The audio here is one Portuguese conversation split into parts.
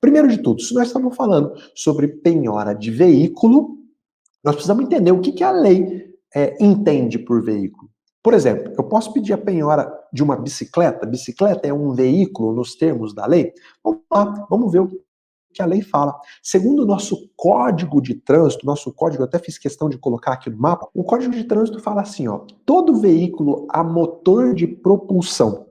Primeiro de tudo, se nós estamos falando sobre penhora de veículo, nós precisamos entender o que a lei entende por veículo. Por exemplo, eu posso pedir a penhora de uma bicicleta? Bicicleta é um veículo nos termos da lei? Vamos lá, vamos ver o que a lei fala. Segundo o nosso Código de Trânsito, nosso código, eu até fiz questão de colocar aqui no mapa, o Código de Trânsito fala assim, ó, todo veículo a motor de propulsão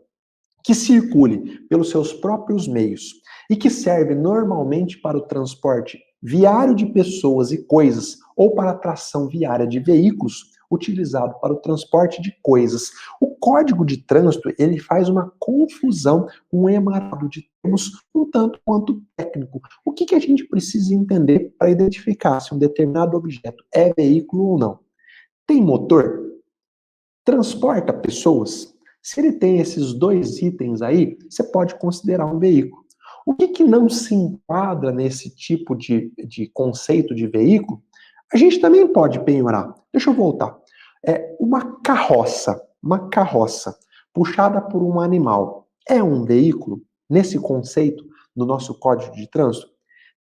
que circule pelos seus próprios meios e que serve normalmente para o transporte viário de pessoas e coisas ou para a tração viária de veículos, utilizado para o transporte de coisas. O Código de Trânsito, ele faz uma confusão, um emaranhado de termos um tanto quanto técnico. O que a gente precisa entender para identificar se um determinado objeto é veículo ou não? Tem motor? Transporta pessoas? Se ele tem esses dois itens aí, você pode considerar um veículo. O que não se enquadra nesse tipo de conceito de veículo, a gente também pode penhorar. Deixa eu voltar. Uma carroça puxada por um animal, é um veículo? Nesse conceito, no nosso Código de Trânsito?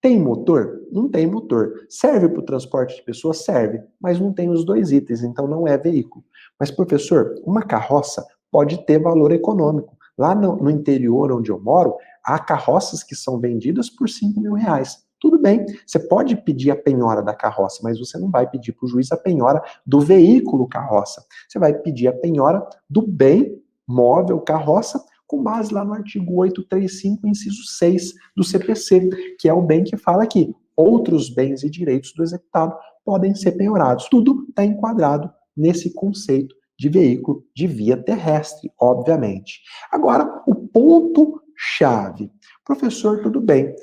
Tem motor? Não tem motor. Serve para o transporte de pessoas? Serve, mas não tem os dois itens, então não é veículo. Mas, professor, uma carroça pode ter valor econômico. Lá no interior onde eu moro, há carroças que são vendidas por R$ 5.000. Tudo bem, você pode pedir a penhora da carroça, mas você não vai pedir para o juiz a penhora do veículo carroça. Você vai pedir a penhora do bem móvel carroça, com base lá no artigo 835, inciso 6 do CPC, que é o bem que fala aqui. Outros bens e direitos do executado podem ser penhorados. Tudo está enquadrado nesse conceito de veículo de via terrestre, obviamente. Agora, o ponto-chave. Professor, tudo bem,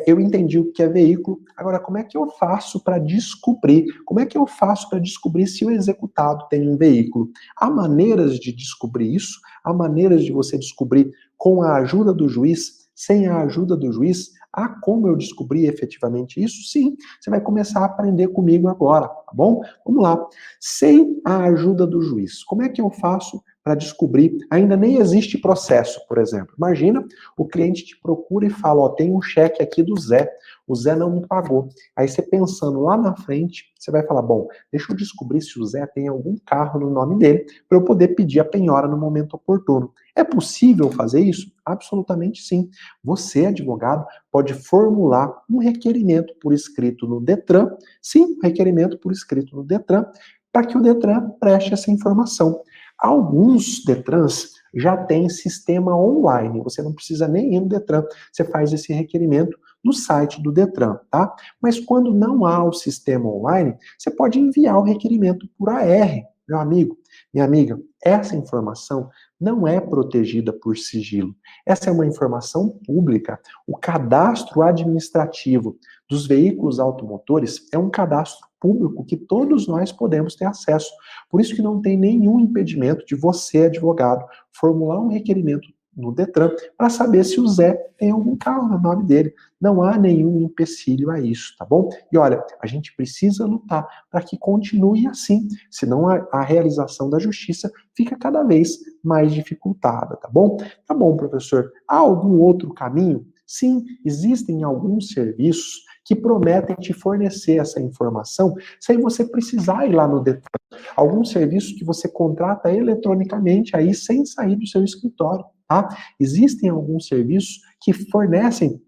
eu entendi o que é veículo, agora como é que eu faço para descobrir? Como é que eu faço para descobrir se o executado tem um veículo? Há maneiras de descobrir isso? Há maneiras de você descobrir com a ajuda do juiz, sem a ajuda do juiz? Há como eu descobrir efetivamente isso? Sim, você vai começar a aprender comigo agora, tá bom? Vamos lá. Sem a ajuda do juiz, como é que eu faço para descobrir? Ainda nem existe processo, por exemplo. Imagina, o cliente te procura e fala, ó, tem um cheque aqui do Zé, o Zé não me pagou. Aí você pensando lá na frente, você vai falar, bom, deixa eu descobrir se o Zé tem algum carro no nome dele, para eu poder pedir a penhora no momento oportuno. É possível fazer isso? Absolutamente sim. Você, advogado, pode formular um requerimento por escrito no Detran, sim, um requerimento por escrito no Detran, para que o Detran preste essa informação. Alguns Detrans já têm sistema online, você não precisa nem ir no Detran, você faz esse requerimento no site do Detran, tá? Mas quando não há o sistema online, você pode enviar o requerimento por AR, meu amigo, minha amiga. Essa informação não é protegida por sigilo. Essa é uma informação pública. O cadastro administrativo dos veículos automotores é um cadastro público que todos nós podemos ter acesso. Por isso que não tem nenhum impedimento de você, advogado, formular um requerimento no Detran para saber se o Zé tem algum carro no nome dele. Não há nenhum empecilho a isso, tá bom? E olha, a gente precisa lutar para que continue assim, senão a realização da justiça fica cada vez mais dificultada, tá bom? Tá bom, professor. Há algum outro caminho? Sim, existem alguns serviços que prometem te fornecer essa informação sem você precisar ir lá no Detran. Alguns serviços que você contrata eletronicamente aí sem sair do seu escritório, tá? Existem alguns serviços que fornecem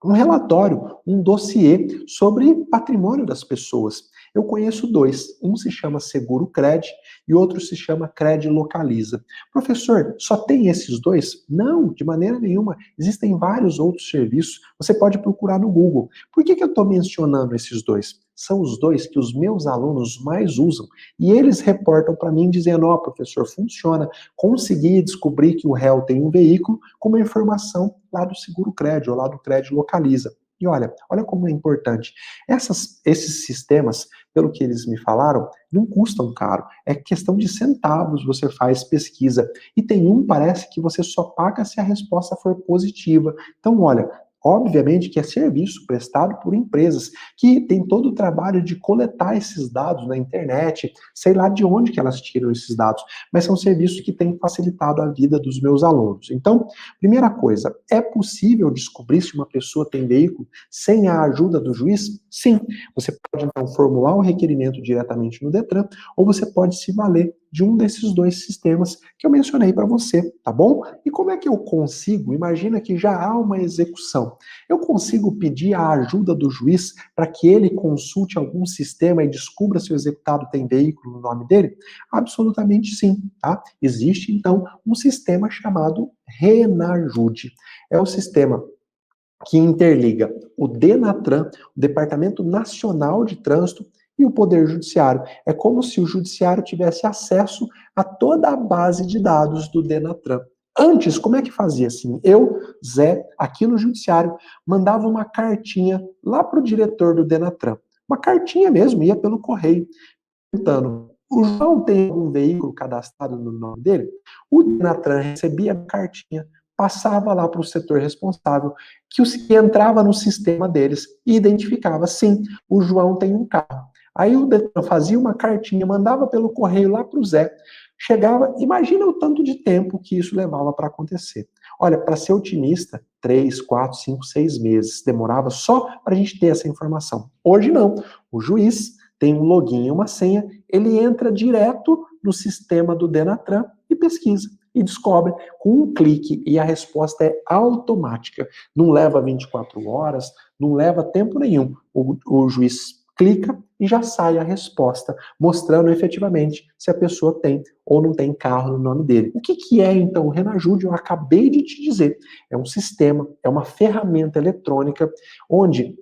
um relatório, um dossiê sobre patrimônio das pessoas. Eu conheço dois. Um se chama Seguro Cred e outro se chama Cred Localiza. Professor, só tem esses dois? Não, de maneira nenhuma. Existem vários outros serviços. Você pode procurar no Google. Por que eu estou mencionando esses dois? São os dois que os meus alunos mais usam. E eles reportam para mim dizendo, ó, professor, funciona. Consegui descobrir que o réu tem um veículo com uma informação lá do Seguro Cred ou lá do Cred Localiza. E olha como é importante. Esses sistemas, pelo que eles me falaram, não custam caro. É questão de centavos, você faz pesquisa. E tem um, parece que você só paga se a resposta for positiva. Então, olha, Obviamente que é serviço prestado por empresas que têm todo o trabalho de coletar esses dados na internet, sei lá de onde que elas tiram esses dados, mas são serviços que têm facilitado a vida dos meus alunos. Então, primeira coisa, é possível descobrir se uma pessoa tem veículo sem a ajuda do juiz? Sim. Você pode, então, formular o requerimento diretamente no Detran, ou você pode se valer de um desses dois sistemas que eu mencionei para você, tá bom? E como é que eu consigo? Imagina que já há uma execução. Eu consigo pedir a ajuda do juiz para que ele consulte algum sistema e descubra se o executado tem veículo no nome dele? Absolutamente sim, tá? Existe, então, um sistema chamado Renajude. É o sistema que interliga o DENATRAN, o Departamento Nacional de Trânsito, e o Poder Judiciário. É como se o Judiciário tivesse acesso a toda a base de dados do DENATRAN. Antes, como é que fazia assim? Eu, Zé, aqui no Judiciário, mandava uma cartinha lá para o diretor do DENATRAN. Uma cartinha mesmo, ia pelo correio, perguntando: o João tem algum veículo cadastrado no nome dele? O DENATRAN recebia a cartinha, passava lá para o setor responsável, que entrava no sistema deles e identificava: sim, o João tem um carro. Aí o DENATRAN fazia uma cartinha, mandava pelo correio lá para o Zé, chegava, imagina o tanto de tempo que isso levava para acontecer. Olha, para ser otimista, 3, 4, 5, 6 meses demorava só para a gente ter essa informação. Hoje não. O juiz tem um login e uma senha, ele entra direto no sistema do DENATRAN e pesquisa. E descobre com um clique, e a resposta é automática. Não leva 24 horas, não leva tempo nenhum. O juiz clica e já sai a resposta, mostrando efetivamente se a pessoa tem ou não tem carro no nome dele. O que é, então, o Renajude? Eu acabei de te dizer. É um sistema, é uma ferramenta eletrônica onde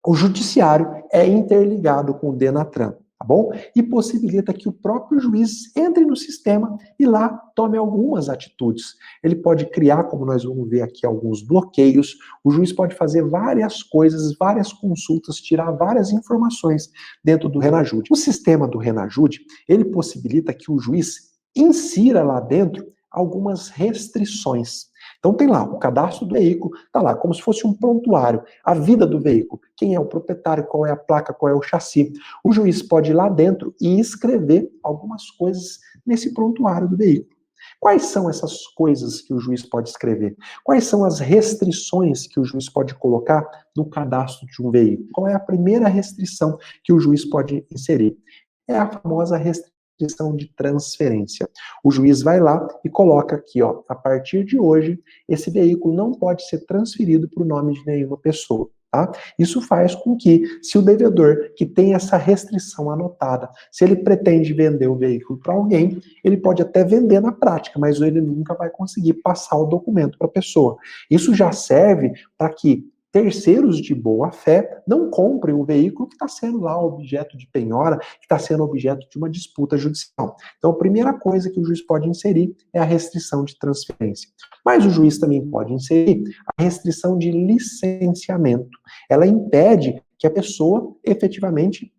o judiciário é interligado com o DENATRAN, tá bom? E possibilita que o próprio juiz entre no sistema e lá tome algumas atitudes. Ele pode criar, como nós vamos ver aqui, alguns bloqueios. O juiz pode fazer várias coisas, várias consultas, tirar várias informações dentro do Renajude. O sistema do Renajude, ele possibilita que o juiz insira lá dentro algumas restrições. Então tem lá o cadastro do veículo, tá lá como se fosse um prontuário, a vida do veículo, quem é o proprietário, qual é a placa, qual é o chassi. O juiz pode ir lá dentro e escrever algumas coisas nesse prontuário do veículo. Quais são essas coisas que o juiz pode escrever? Quais são as restrições que o juiz pode colocar no cadastro de um veículo? Qual é a primeira restrição que o juiz pode inserir? É a famosa restrição de transferência. O juiz vai lá e coloca aqui, ó, a partir de hoje, esse veículo não pode ser transferido para o nome de nenhuma pessoa. Tá? Isso faz com que, se o devedor que tem essa restrição anotada, se ele pretende vender o veículo para alguém, ele pode até vender na prática, mas ele nunca vai conseguir passar o documento para a pessoa. Isso já serve para que terceiros de boa fé não comprem o veículo que está sendo lá objeto de penhora, que está sendo objeto de uma disputa judicial. Então, a primeira coisa que o juiz pode inserir é a restrição de transferência. Mas o juiz também pode inserir a restrição de licenciamento. Ela impede que a pessoa efetivamente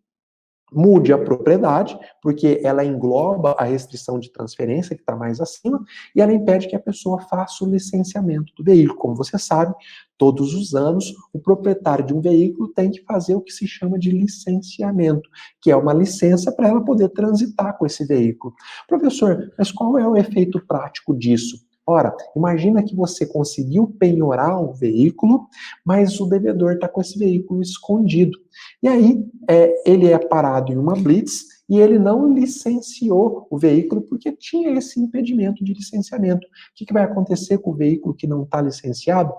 mude a propriedade, porque ela engloba a restrição de transferência, que está mais acima, e ela impede que a pessoa faça o licenciamento do veículo. Como você sabe, todos os anos, o proprietário de um veículo tem que fazer o que se chama de licenciamento, que é uma licença para ela poder transitar com esse veículo. Professor, mas qual é o efeito prático disso? Ora, imagina que você conseguiu penhorar um veículo, mas o devedor está com esse veículo escondido. E aí, ele é parado em uma blitz e ele não licenciou o veículo porque tinha esse impedimento de licenciamento. O que vai acontecer com o veículo que não está licenciado?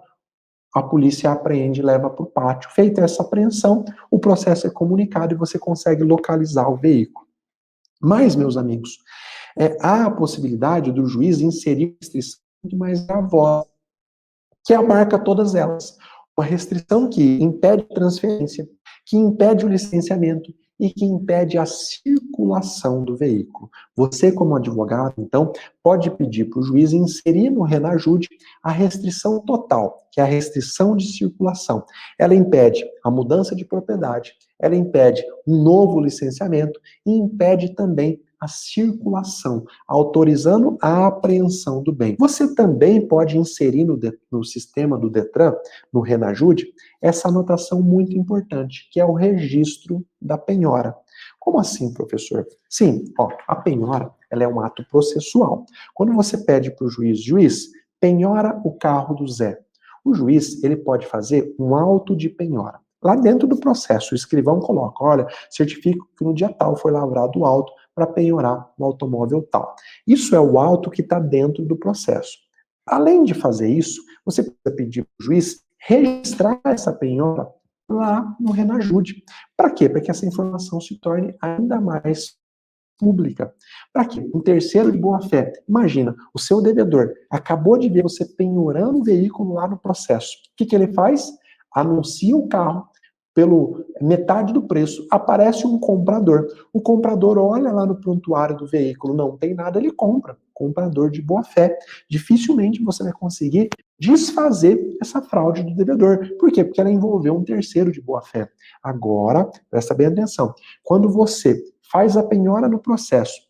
A polícia apreende e leva para o pátio. Feita essa apreensão, o processo é comunicado e você consegue localizar o veículo. Mas, meus amigos, há a possibilidade do juiz inserir restrição muito mais gravosa, que abarca todas elas. Uma restrição que impede a transferência, que impede o licenciamento e que impede a circulação do veículo. Você, como advogado, então, pode pedir para o juiz inserir no Renajude a restrição total, que é a restrição de circulação. Ela impede a mudança de propriedade, ela impede um novo licenciamento e impede também a circulação, autorizando a apreensão do bem. Você também pode inserir no sistema do Detran, no Renajude, essa anotação muito importante, que é o registro da penhora. Como assim, professor? Sim, ó, a penhora ela é um ato processual. Quando você pede para o juiz, penhora o carro do Zé. O juiz ele pode fazer um auto de penhora. Lá dentro do processo, o escrivão coloca, olha, certifico que no dia tal foi lavrado o auto para penhorar o automóvel tal. Isso é o auto que está dentro do processo. Além de fazer isso, você precisa pedir para o juiz registrar essa penhora lá no Renajude. Para quê? Para que essa informação se torne ainda mais pública. Para quê? Um terceiro de boa-fé. Imagina, o seu devedor acabou de ver você penhorando o veículo lá no processo. O que ele faz? Anuncia o carro pelo metade do preço, aparece um comprador. O comprador olha lá no prontuário do veículo, não tem nada, ele compra. Comprador de boa fé. Dificilmente você vai conseguir desfazer essa fraude do devedor. Por quê? Porque ela envolveu um terceiro de boa fé. Agora, presta bem atenção. Quando você faz a penhora no processo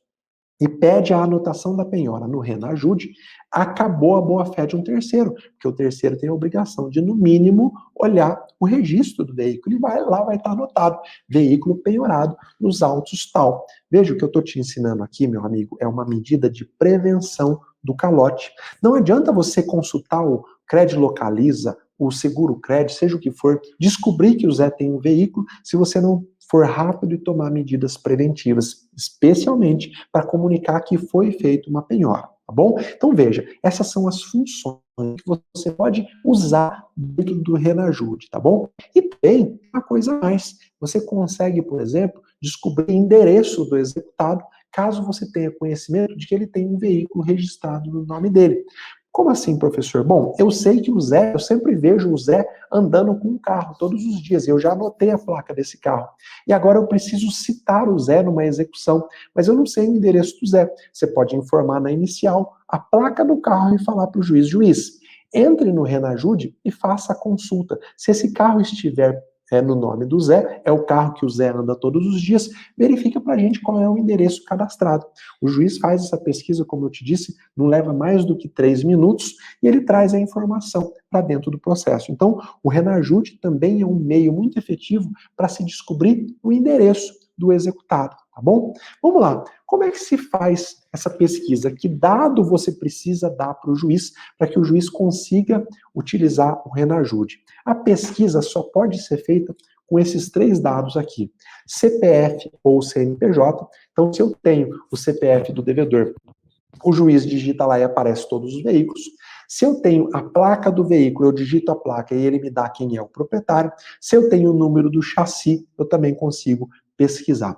e pede a anotação da penhora no Renajude, acabou a boa-fé de um terceiro, porque o terceiro tem a obrigação de, no mínimo, olhar o registro do veículo e vai estar anotado, veículo penhorado nos autos tal. Veja, o que eu estou te ensinando aqui, meu amigo, é uma medida de prevenção do calote. Não adianta você consultar o Crédito Localiza, o Seguro Crédito, seja o que for, descobrir que o Zé tem um veículo, se você não for rápido e tomar medidas preventivas, especialmente para comunicar que foi feita uma penhora, tá bom? Então veja, essas são as funções que você pode usar dentro do Renajude, tá bom? E tem uma coisa a mais, você consegue, por exemplo, descobrir o endereço do executado, caso você tenha conhecimento de que ele tem um veículo registrado no nome dele. Como assim, professor? Bom, eu sei que o Zé, eu sempre vejo o Zé andando com um carro todos os dias. Eu já anotei a placa desse carro. E agora eu preciso citar o Zé numa execução, mas eu não sei o endereço do Zé. Você pode informar na inicial a placa do carro e falar para o juiz, entre no Renajude e faça a consulta. Se esse carro estiver no nome do Zé, é o carro que o Zé anda todos os dias, verifica para a gente qual é o endereço cadastrado. O juiz faz essa pesquisa, como eu te disse, não leva mais do que 3 minutos e ele traz a informação para dentro do processo. Então, o Renajude também é um meio muito efetivo para se descobrir o endereço do executado, tá bom? Vamos lá, como é que se faz essa pesquisa? Que dado você precisa dar para o juiz para que o juiz consiga utilizar o Renajude? A pesquisa só pode ser feita com esses 3 dados aqui, CPF ou CNPJ. Então, se eu tenho o CPF do devedor, o juiz digita lá e aparece todos os veículos. Se eu tenho a placa do veículo, eu digito a placa e ele me dá quem é o proprietário. Se eu tenho o número do chassi, eu também consigo pesquisar.